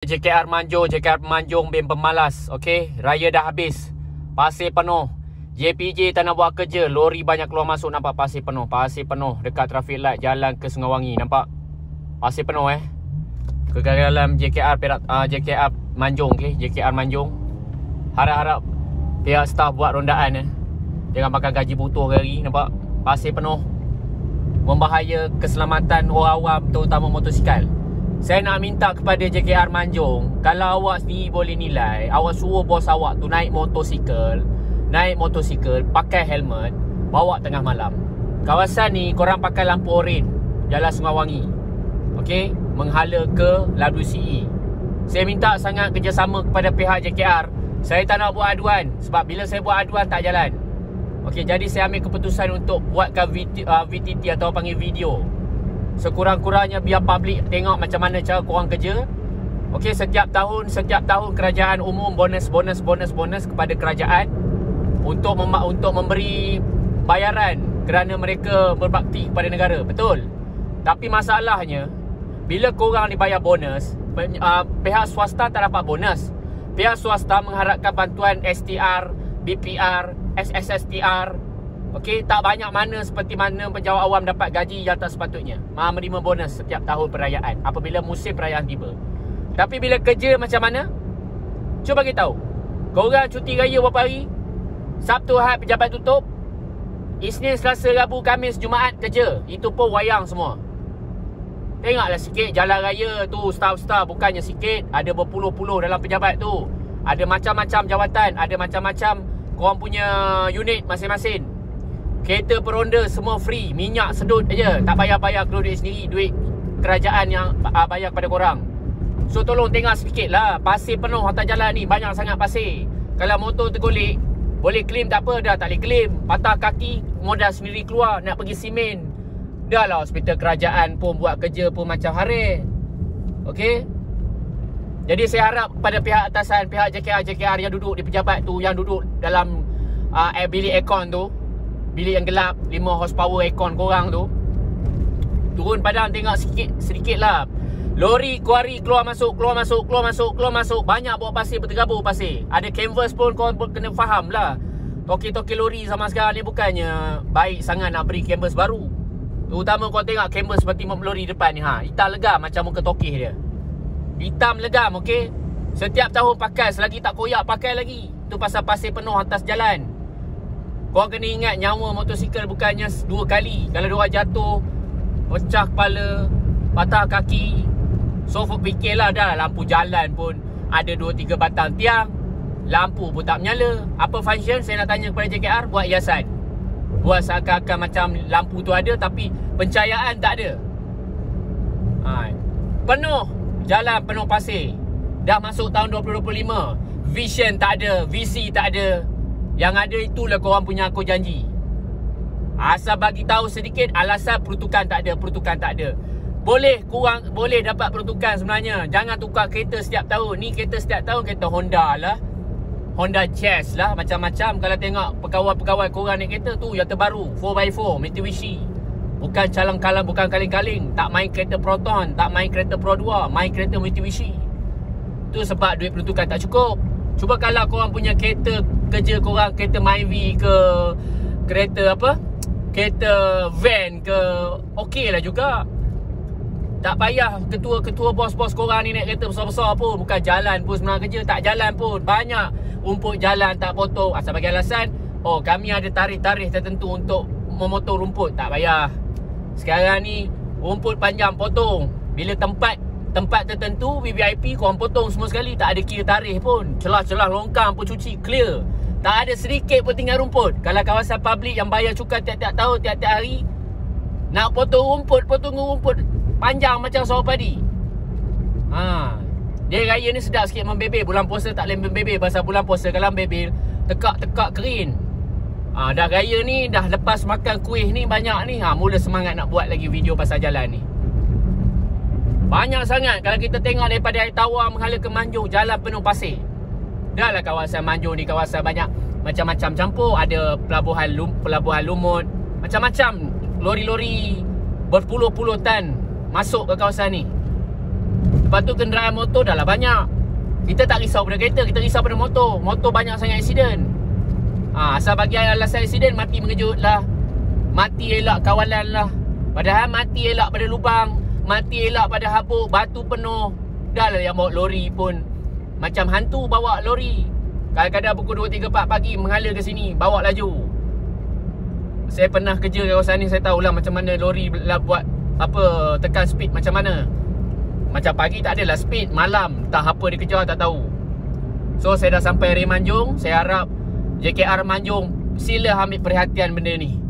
JKR Manjung bin pemalas. Okey, raya dah habis. Pasir penuh. JPJ tak nak buat kerja. Lori banyak keluar masuk, nampak pasir penuh. Pasir penuh dekat traffic light jalan ke Sungai Wangi, nampak? Pasir penuh Kegagalan JKR Manjung, okey, JKR Manjung. Harap-harap pihak staf buat rondaan jangan makan gaji butuh hari, nampak? Pasir penuh. Membahaya keselamatan orang awam, terutama motosikal. Saya nak minta kepada JKR Manjung, kalau awak sendiri boleh nilai, awak suruh bos awak tu naik motosikal, pakai helmet, bawa tengah malam. Kawasan ni korang pakai lampu oren, Jalan Sungai Wangi, okey, menghala ke WCE. Saya minta sangat kerjasama kepada pihak JKR. Saya tak nak buat aduan, sebab bila saya buat aduan tak jalan. Okey, jadi saya ambil keputusan untuk buatkan VTT atau panggil video. Sekurang-kurangnya biar public tengok macam mana cara korang kerja. Okey, setiap tahun kerajaan umum bonus kepada kerajaan untuk memberi bayaran kerana mereka berbakti kepada negara. Betul. Tapi masalahnya, bila korang dibayar bonus, pihak swasta tak dapat bonus. Pihak swasta mengharapkan bantuan STR, BPR, SSSTR. Okey, tak banyak mana seperti mana penjawat awam dapat gaji yang tak sepatutnya. Menerima bonus setiap tahun perayaan apabila musim perayaan tiba. Tapi bila kerja macam mana? Cuba bagi tahu. Korang cuti raya berapa hari? Sabtu, Ahad pejabat tutup. Isnin, Selasa, Rabu, Khamis, Jumaat kerja. Itu pun wayang semua. Tengoklah sikit jalan raya tu, staff-staff bukannya sikit, ada berpuluh-puluh dalam pejabat tu. Ada macam-macam jawatan, ada macam-macam korang punya unit masing-masing. Kereta peronda semua free, minyak sedut aja, tak payah-payah keluar duit sendiri, duit kerajaan yang bayar kepada korang. So tolong tengok sikit lah. Pasir penuh atas jalan ni, banyak sangat pasir. Kalau motor tergolek, boleh claim tak apa, dah tak boleh claim. Patah kaki, modal sendiri keluar, nak pergi simen. Dah lah hospital kerajaan pun buat kerja pun macam hari. Okey. Jadi saya harap pada pihak atasan, pihak JKR yang duduk di pejabat tu, yang duduk dalam bilik aircon tu, bilik yang gelap, 5 horsepower aircon korang tu, turun padang tengok sedikit lah. Lori kuari keluar masuk, banyak bawa pasir, berterabur pasir. Ada canvas pun korang kena faham lah. Toki-toki lori sama sekarang ni bukannya baik sangat nak beri canvas baru. Terutama korang tengok canvas seperti lori depan ni, hitam legam macam muka tokih dia. Hitam legam, okey. Setiap tahun pakai, selagi tak koyak pakai lagi. Tu pasal pasir penuh atas jalan. Korang kena ingat, nyawa motosikal bukannya 2 kali. Kalau diorang jatuh, pecah kepala, patah kaki, so fikirlah dah lampu jalan pun ada 2-3 batang tiang, lampu pun tak menyala. Apa function? Saya nak tanya kepada JKR, buat hiasan. Buat seakan-akan macam lampu tu ada tapi pencahayaan tak ada. Penuh jalan, penuh pasir. Dah masuk tahun 2025, vision tak ada, visi tak ada. Yang ada itulah korang punya aku janji. Asal bagi tahu sedikit alasan peruntukan tak ada. Boleh kurang, boleh dapat peruntukan sebenarnya. Jangan tukar kereta setiap tahun. Ni kereta setiap tahun kereta Honda lah, Honda Jazz lah, macam-macam. Kalau tengok pegawai-pegawai korang naik kereta tu yang terbaru, 4x4 Mitsubishi. Bukan calang-calang, bukan kaling-kaling. Tak main kereta Proton, tak main kereta Pro 2, main kereta Mitsubishi. Tu sebab duit peruntukan tak cukup. Cuba kalau korang punya kereta kerja korang, kereta Myvi ke, kereta van ke, okey lah juga. Tak payah ketua-ketua bos-bos korang ni naik kereta besar-besar pun. Bukan jalan pun sebenarnya kerja, tak jalan pun. Banyak rumput jalan tak potong. Asal bagi alasan, kami ada tarikh-tarikh tertentu untuk memotong rumput. Tak payah. Sekarang ni rumput panjang potong. Bila tempat tertentu VVIP korang potong semua sekali, tak ada kira tarikh pun. Celah-celah longkang pun cuci, clear. Tak ada sedikit pun tinggal rumput. Kalau kawasan public yang bayar cukai tiap-tiap tahun, tiap-tiap hari, nak potong rumput panjang macam sawah padi. Dia raya ni sedap sikit membebel. Bulan puasa tak boleh membebel. Pasal bulan puasa kalau membebel, tekak-tekak kerin. Dah raya ni, dah lepas makan kuih ni banyak ni, mula semangat nak buat lagi video pasal jalan ni. Banyak sangat. Kalau kita tengok daripada air tawar menghala ke Manjung, jalan penuh pasir. Dah lah kawasan Manjung ni kawasan banyak macam-macam campur. Ada pelabuhan Lumut, macam-macam lori-lori berpuluh-puluh tan masuk ke kawasan ni. Lepas tu kenderaan motor dah lah banyak. Kita tak risau pada kereta, kita risau pada motor. Motor banyak sangat aksiden. Asal bagi alasan aksiden, mati mengejut lah, mati elak kawalan lah. Padahal mati elak pada lubang, mati elak pada habuk, batu penuh. Dah lah yang bawa lori pun macam hantu bawa lori. Kadang-kadang pukul 2, 3, 4 pagi menghala ke sini, bawa laju. Saya pernah kerja kat kawasan ni, saya tahulah macam mana lori lah buat apa, tekan speed macam mana. Macam pagi tak adalah speed, malam entah apa dia kejar tak tahu. So saya dah sampai Ray Manjung. Saya harap JKR Manjung sila ambil perhatian benda ni.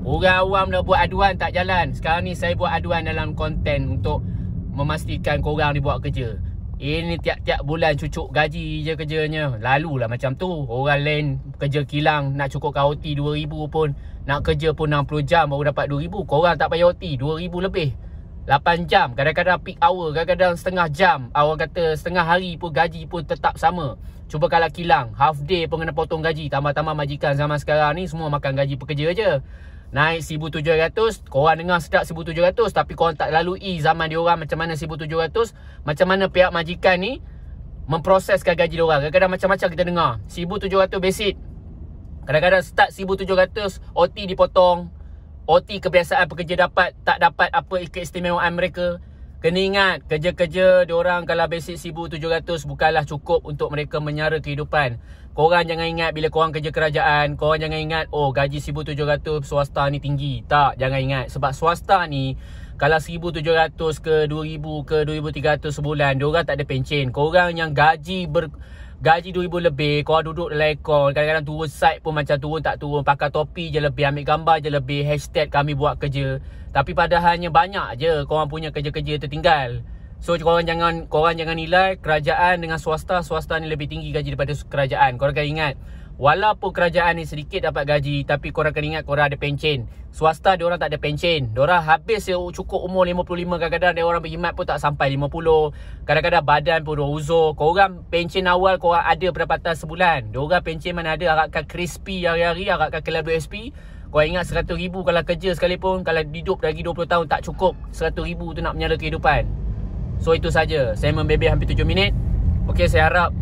Orang awam nak buat aduan tak jalan. Sekarang ni saya buat aduan dalam konten untuk memastikan korang ni buat kerja. Ini tiap-tiap bulan cucuk gaji je kerjanya. Lalulah macam tu. Orang lain kerja kilang nak cukupkan OT 2,000 pun, nak kerja pun 60 jam baru dapat 2,000. Korang tak payah OT 2,000 lebih, 8 jam, kadang-kadang peak hour, kadang-kadang setengah jam. Orang kata setengah hari pun gaji pun tetap sama. Cuba kalau kilang, half day pun kena potong gaji. Tambah-tambah majikan zaman sekarang ni semua makan gaji pekerja je. Naik 1,700, korang dengar sedap 1,700. Tapi korang tak lalui zaman diorang macam mana 1,700. Macam mana pihak majikan ni memproseskan gaji diorang. Kadang-kadang macam-macam kita dengar. 1,700 basic, kadang-kadang start 1,700, OT dipotong. OT kebiasaan pekerja dapat, tak dapat apa keistimewaan mereka. Kena ingat, kerja-kerja diorang kalau basic 1,700 bukanlah cukup untuk mereka menyara kehidupan. Korang jangan ingat bila korang kerja kerajaan, korang jangan ingat, oh gaji 1,700 swasta ni tinggi. Tak, jangan ingat. Sebab swasta ni, kalau 1,700 ke 2,000 ke 2,300 sebulan, diorang tak ada pencen. Korang yang gaji 2,000 lebih, korang duduk dalam aircon, kadang-kadang turun site pun macam turun tak turun, pakai topi je lebih, ambil gambar je lebih, hashtag kami buat kerja. Tapi padahalnya banyak je korang punya kerja-kerja tertinggal. So korang jangan nilai kerajaan dengan swasta. Swasta ni lebih tinggi gaji daripada kerajaan. Korang kena ingat, walaupun kerajaan ni sedikit dapat gaji, tapi korang kena ingat korang ada pencen. Swasta diorang tak ada pencen. Diorang habis cukup umur 55, kadang-kadang diorang berkhidmat pun tak sampai 50. Kadang-kadang badan pun dah uzur. Korang pencen awal korang ada pendapatan sebulan. Diorang pencen mana ada, harapkan crispy hari-hari, harapkan kelab WSP. Korang ingat 100,000 kalau kerja sekalipun, kalau hidup lagi 20 tahun tak cukup 100,000 tu nak menyala kehidupan. So itu saja. Saya membebel hampir 7 minit. Okey, saya harap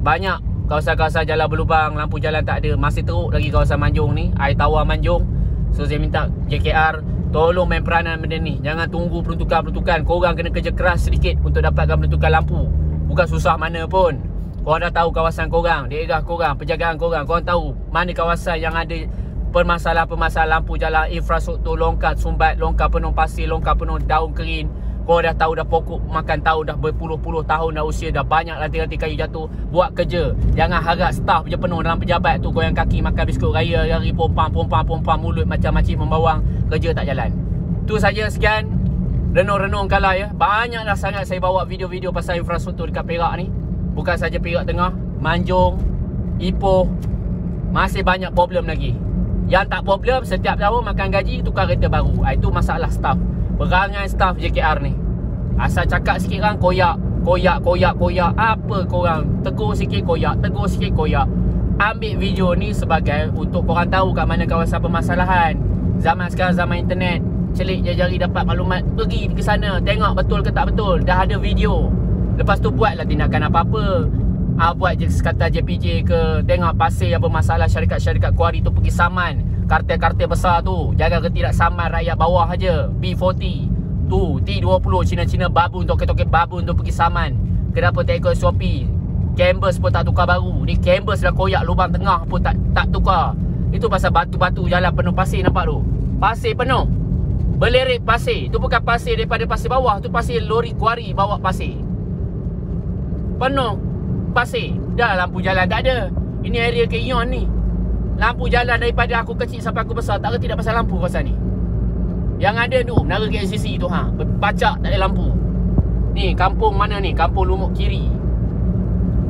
banyak kawasan-kawasan jalan berlubang, lampu jalan tak ada, masih teruk lagi kawasan Manjung ni, air tawar Manjung. So saya minta JKR tolong main peranan benda ni. Jangan tunggu peruntukan-peruntukan. Korang kena kerja keras sedikit untuk dapatkan peruntukan lampu. Bukan susah mana pun. Korang dah tahu kawasan korang, daerah korang, penjagaan korang. Korang tahu mana kawasan yang ada permasalahan-permasalahan lampu jalan, infrastruktur, longkang sumbat, longkang penuh pasir, longkang penuh daun kering. Korang dah tahu dah pokok makan tahu dah berpuluh-puluh tahun dah usia, dah banyak ranting-ranting kayu jatuh. Buat kerja. Jangan harap staff je penuh dalam pejabat tu goyang kaki makan biskut raya, hari pompang mulut macam makcik membawang, kerja tak jalan. Tu saja, sekian. Renung-renung kalah ya. Banyaklah sangat saya bawa video-video pasal infrastruktur dekat Perak ni. Bukan saja Perak Tengah, Manjung, Ipoh, masih banyak problem lagi. Yang tak problem, setiap tahun makan gaji, tukar kereta baru. Itu masalah staff. Perangai staff JKR ni. Asal cakap sikit kan, koyak. Apa korang? Tegur sikit koyak, Ambil video ni sebagai untuk korang tahu kat mana kawasan permasalahan. Zaman sekarang, zaman internet. Celik jari dapat maklumat, pergi ke sana, tengok betul ke tak betul. Dah ada video. Lepas tu buatlah tindakan apa-apa. Buat je sekata JPJ ke, tengok pasir yang bermasalah, syarikat-syarikat kuari tu pergi saman kartel-kartel besar tu. Jaga ke tidak saman rakyat bawah aja. B40 tu, T20, Cina-Cina babun, toket-toket babun tu pergi saman. Kenapa tak ikut SOP? Canvas pun tak tukar baru. Ni canvas dah koyak, lubang tengah pun tak tukar. Itu pasal batu-batu jalan penuh pasir, nampak tu? Pasir penuh, berlerik pasir. Tu bukan pasir daripada pasir bawah, tu pasir lori kuari bawa pasir. Penuh pasir. Dah lampu jalan tak ada. Ini area Keyon ni. Lampu jalan daripada aku kecil sampai aku besar, tak reti tak pasal lampu kawasan ni. Yang ada tu Menara KLCC tu, pacak tak ada lampu. Ni kampung mana ni? Kampung Lumuk Kiri.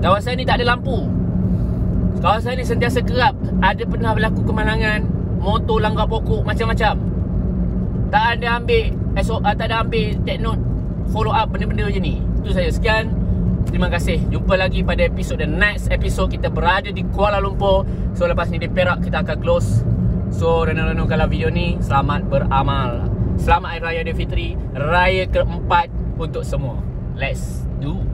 Kawasan ni tak ada lampu. Kawasan ni sentiasa kerap ada pernah berlaku kemalangan, motor langgar pokok macam-macam. Tak ada ambil tak ada ambil take note, follow up benda-benda je ni. Itu saja, sekian. Terima kasih. Jumpa lagi pada episod next episode. Kita berada di Kuala Lumpur. So lepas ni di Perak kita akan close. So renung-renung kalau video ni. Selamat beramal. Selamat Hari Raya Aidilfitri, Raya keempat untuk semua. Let's do.